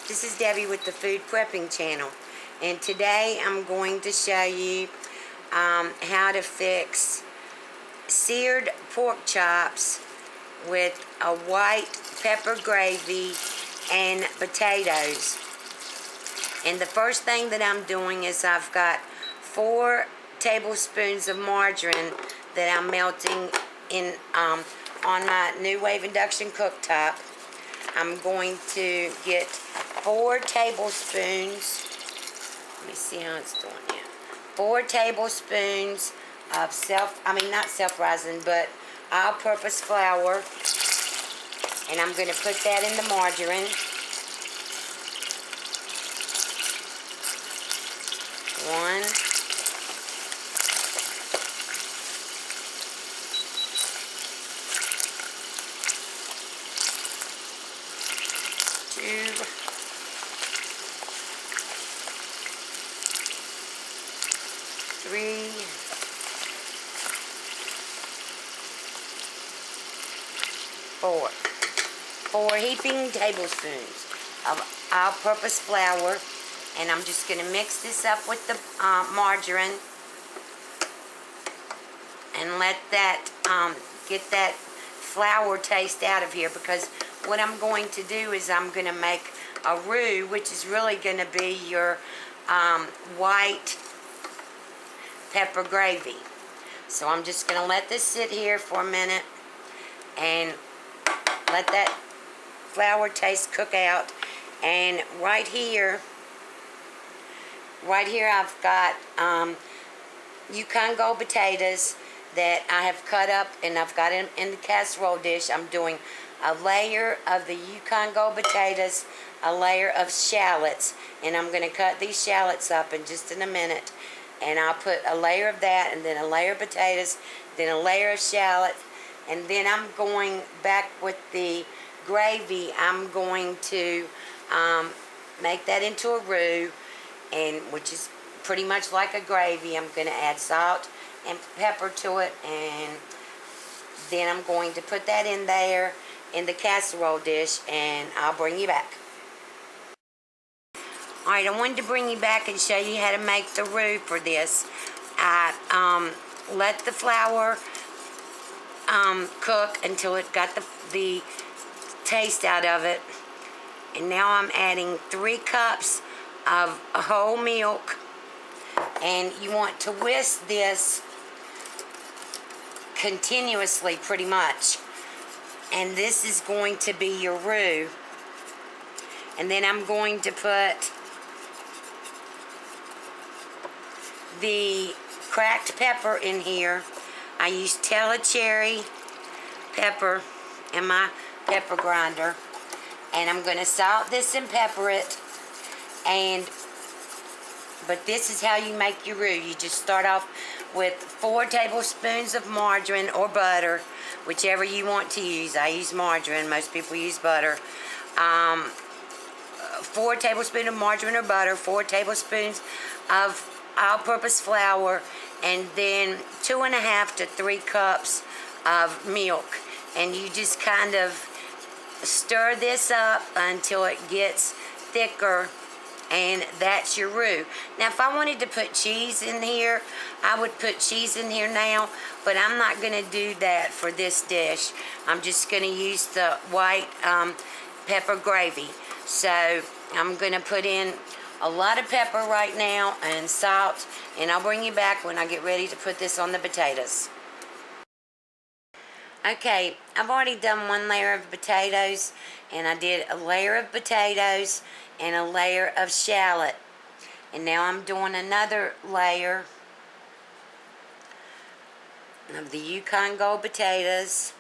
This is Debbie with the Food Prepping channel, and today I'm going to show you how to fix seared pork chops with a white pepper gravy and potatoes. And the first thing that I'm doing is I've got 4 tablespoons of margarine that I'm melting in on my New Wave induction cooktop. I'm going to get 4 tablespoons. Let me see how it's doing here. 4 tablespoons of not self-rising, but all-purpose flour. And I'm going to put that in the margarine. 1. 2. 3. 4. 4 heaping tablespoons of all-purpose flour. And I'm just going to mix this up with the margarine and let that get that flour taste out of here, because what I'm going to do is I'm going to make a roux, which is really going to be your white pepper gravy. So I'm just going to let this sit here for a minute and let that flour taste cook out. And right here I've got Yukon Gold potatoes that I have cut up, and I've got them in the casserole dish. I'm doing a layer of the Yukon Gold potatoes, a layer of shallots, and I'm going to cut these shallots up in just in a minute. And I'll put a layer of that, and then a layer of potatoes, then a layer of shallot, and then I'm going back with the gravy. I'm going to make that into a roux, and which is pretty much like a gravy. I'm going to add salt and pepper to it, and then I'm going to put that in there in the casserole dish, and I'll bring you back. Alright, I wanted to bring you back and show you how to make the roux for this. I let the flour cook until it got the taste out of it, and now I'm adding 3 cups of whole milk, and you want to whisk this continuously pretty much, and this is going to be your roux. And then I'm going to put the cracked pepper in here. I use Cherry pepper in my pepper grinder, and I'm going to salt this and pepper it. But this is how you make your roux. You just start off with 4 tablespoons of margarine or butter, whichever you want to use. I use margarine. Most people use butter. 4 tablespoons of margarine or butter, 4 tablespoons of all-purpose flour, and then 2.5 to 3 cups of milk. And you just kind of stir this up until it gets thicker, and that's your roux. Now, if I wanted to put cheese in here, I would put cheese in here now, but I'm not going to do that for this dish. I'm just going to use the white pepper gravy. So I'm going to put in a lot of pepper right now and salt, and I'll bring you back when I get ready to put this on the potatoes. Okay, I've already done 1 layer of potatoes, and I did a layer of potatoes and a layer of shallot. And now I'm doing another layer of the Yukon Gold potatoes.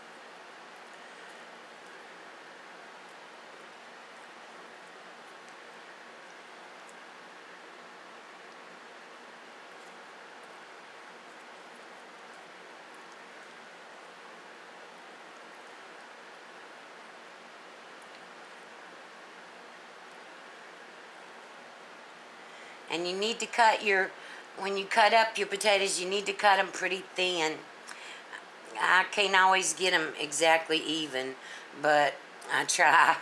And you need to cut when you cut up your potatoes, you need to cut them pretty thin. I can't always get them exactly even, but I try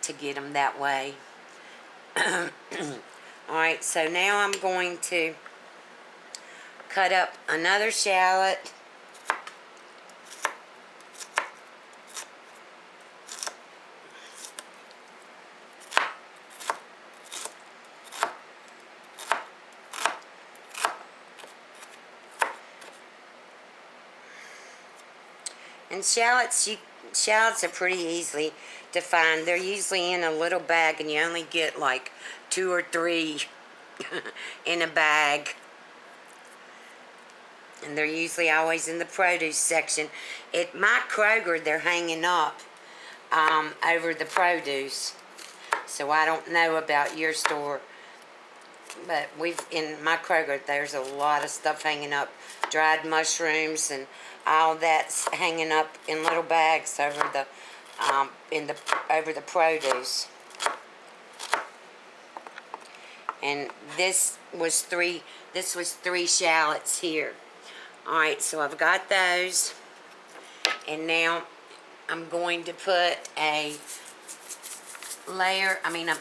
to get them that way. Alright, so now I'm going to cut up another shallot. And shallots are pretty easily to find. They're usually in a little bag, and you only get like 2 or 3 in a bag. And they're usually always in the produce section. At my Kroger, they're hanging up over the produce. So I don't know about your store, but in my Kroger, there's a lot of stuff hanging up. Dried mushrooms and all that's hanging up in little bags over the produce. And this was three shallots here. Alright, so I've got those, and now I'm going to put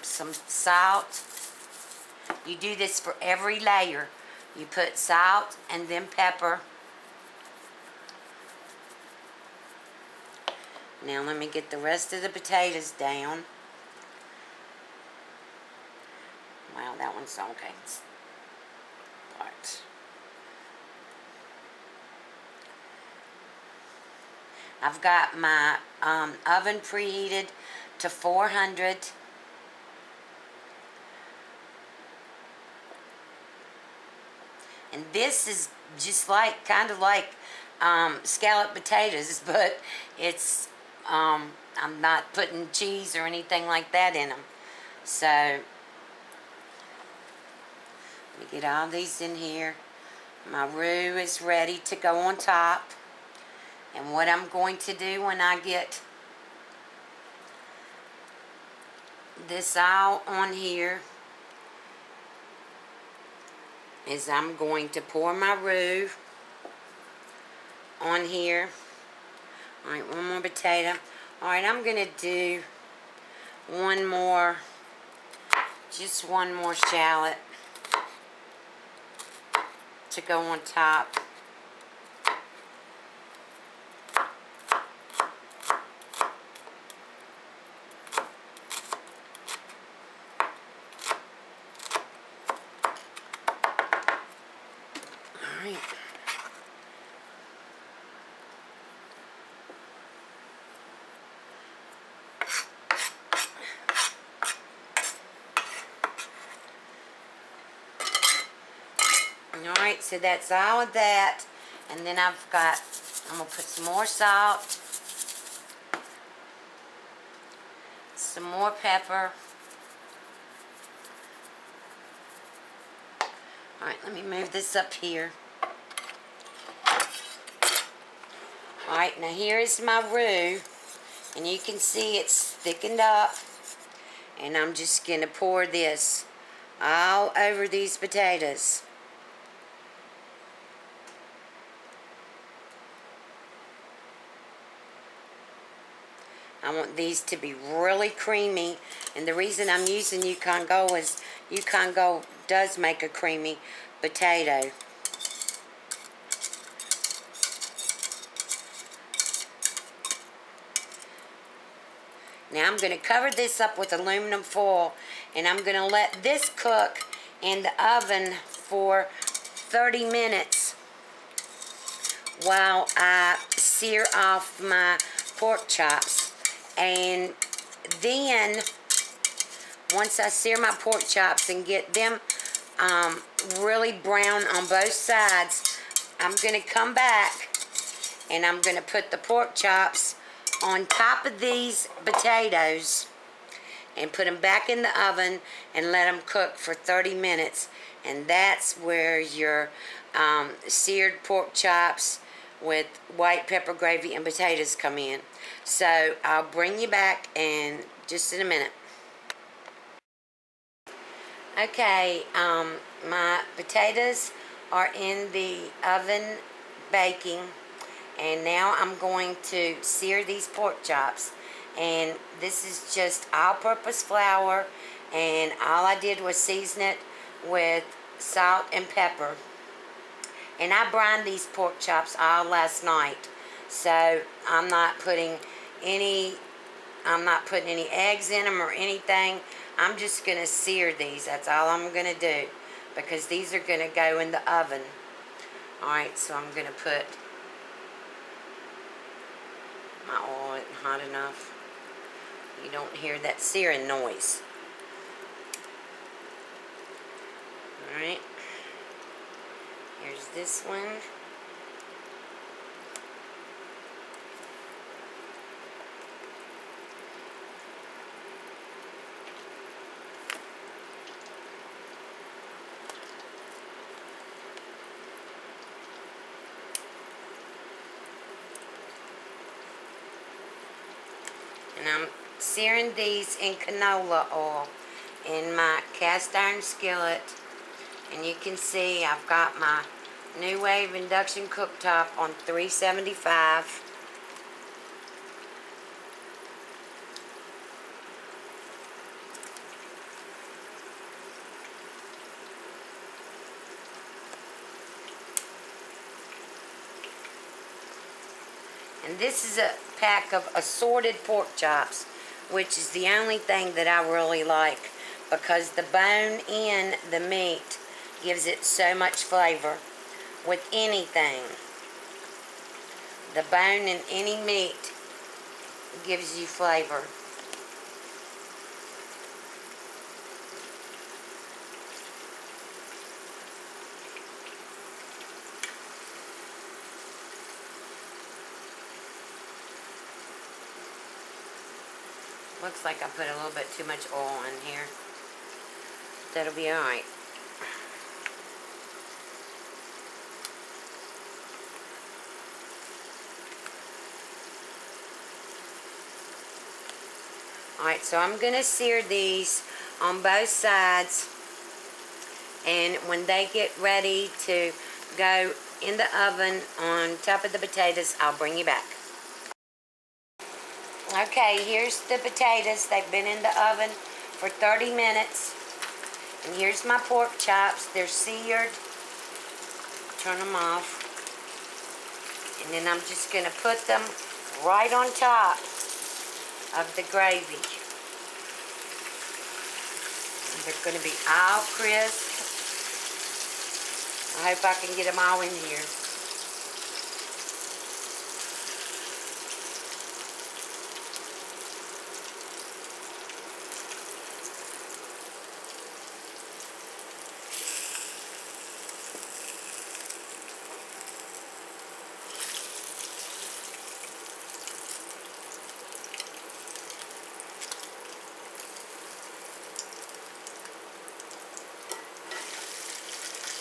some salt. You do this for every layer. You put salt and then pepper. Now let me get the rest of the potatoes down. Wow, that one's okay. Right. I've got my oven preheated to 400. And this is just kind of like scalloped potatoes, but it's, I'm not putting cheese or anything like that in them. So, let me get all these in here. My roux is ready to go on top. And what I'm going to do when I get this all on here is I'm going to pour my roux on here. Alright, one more potato. Alright, I'm going to do just one more shallot to go on top. Alright, so that's all of that. And then I'm going to put some more salt, some more pepper. Alright, let me move this up here. Alright, now here is my roux. And you can see it's thickened up. And I'm just going to pour this all over these potatoes. I want these to be really creamy, and the reason I'm using Yukon Gold is Yukon Gold does make a creamy potato. Now I'm going to cover this up with aluminum foil, and I'm going to let this cook in the oven for 30 minutes while I sear off my pork chops. And then, once I sear my pork chops and get them really brown on both sides, I'm going to come back and I'm going to put the pork chops on top of these potatoes and put them back in the oven and let them cook for 30 minutes. And that's where your seared pork chops with white pepper gravy and potatoes come in. So I'll bring you back in just a minute. Okay, my potatoes are in the oven baking, and now I'm going to sear these pork chops. And this is just all-purpose flour and all I did was season it with salt and pepper. And I brined these pork chops all last night, so I'm not putting any eggs in them or anything. I'm just gonna sear these. That's all I'm gonna do, because these are gonna go in the oven. Alright, so I'm gonna put my oil isn't hot enough. You don't hear that searing noise. Alright. Here's this one. And I'm searing these in canola oil in my cast iron skillet. And you can see I've got my New Wave induction cooktop on 375. And this is a pack of assorted pork chops, which is the only thing that I really like, because the bone in the meat gives it so much flavor. With anything, the bone in any meat gives you flavor. Looks like I put a little bit too much oil in here. That'll be alright. Alright, so I'm going to sear these on both sides, and when they get ready to go in the oven on top of the potatoes, I'll bring you back. Okay, here's the potatoes. They've been in the oven for 30 minutes. And here's my pork chops. They're seared. Turn them off. And then I'm just going to put them right on top of the gravy. And they're going to be all crisp. I hope I can get them all in here.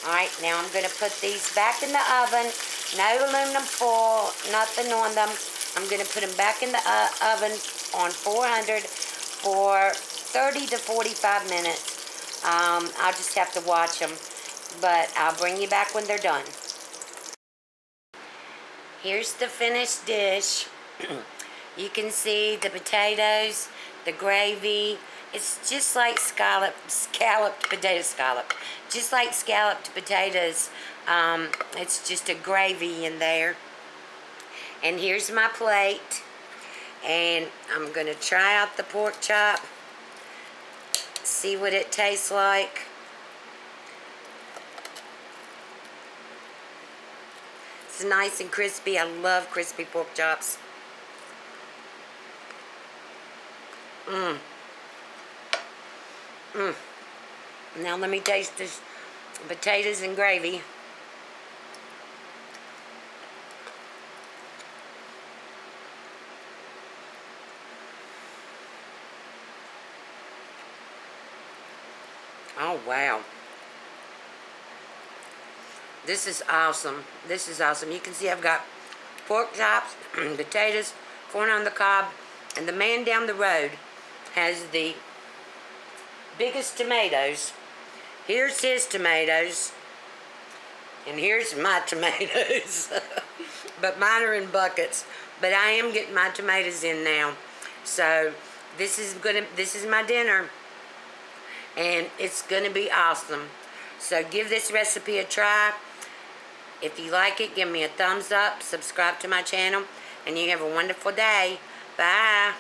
Alright, now I'm going to put these back in the oven. No aluminum foil, nothing on them. I'm going to put them back in the oven on 400 for 30 to 45 minutes. I'll just have to watch them, but I'll bring you back when they're done. Here's the finished dish. You can see the potatoes, the gravy. It's just like scalloped potato scallop. Just like scalloped potatoes. It's just a gravy in there. And here's my plate. And I'm going to try out the pork chop. See what it tastes like. It's nice and crispy. I love crispy pork chops. Now let me taste this potatoes and gravy. Oh, wow. This is awesome. This is awesome. You can see I've got pork chops, potatoes, corn on the cob, and the man down the road has the biggest tomatoes. Here's his tomatoes, and here's my tomatoes. But mine are in buckets. But I am getting my tomatoes in now. So this is my dinner. and it's going to be awesome. So give this recipe a try. If you like it, give me a thumbs up, subscribe to my channel, and you have a wonderful day. Bye.